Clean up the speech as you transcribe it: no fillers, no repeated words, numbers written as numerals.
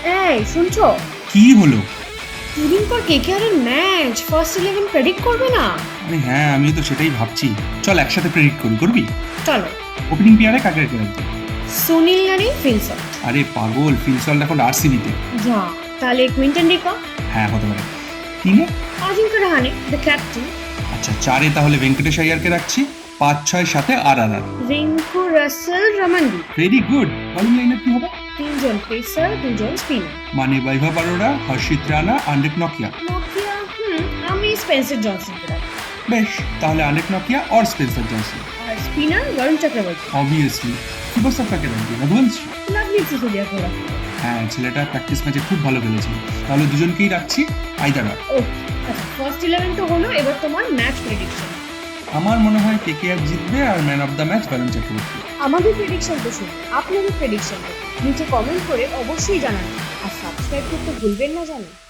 এই শুনছো? কি হলো? দুদিন পর কেকেআরের ম্যাচ, ফার্স্ট 11 প্রেডিক্ট করবে না? আরে হ্যাঁ, আমিও তো সেটাই ভাবছি। চল একসাথে প্রেডিক্ট করি, করবি? চলো। ওপেনিং পেয়ারে কাকে রেখে রাখবি? সুনীল নারি ফিলসন। আরে পাগল, ফিলসল এখন আরসিবিতে। যা, তাহলে কুইন্টন ডিকা। হ্যাঁ, হতে পারে। তিনে? Ajinkya Rahane, the captain. আচ্ছা, চারে তাহলে ভেঙ্কটেশ আইয়ারকে রাখছি। 5-6 সাথে আর। Rinku Rasel Ramandeep. Very good. Bowling liner কি হবে? 3 জন পেসার, 2 জন স্পিনার। মানে বৈভব অরোরা, হর্ষিত রানা, আন্দ্রিক নকিয়া। নকিয়া, আমি স্পেন্সার জনসনকে রাখবো। বেশ, তাহলে আন্দ্রিক নকিয়া আর স্পেন্সার জনসন। আর spinner Varun Chakraborty. Obviously. Superstar কাকে রাখবি? রঘুবংশী? লাভলি সিসোদিয়াকে রাখবো। হ্যাঁ, ছেলেটা প্র্যাকটিস ম্যাচে খুব ভালো খেলেছে। তাহলে দুজনকেই রাখছি, আইদার আর। ও আচ্ছা, ফার্স্ট 11 তো হলো, এবার তোমার ম্যাচ প্রেডিকশন। আমার মনে হয় কেকেআর জিতবে আর man of the match Varun Chakravarthy. আমাদের প্রেডিকশন তো শুনুন, আপনাদের প্রেডিকশন নিচে কমেন্ট করে অবশ্যই জানান, আর সাবস্ক্রাইব করতে ভুলবেন না জানেন।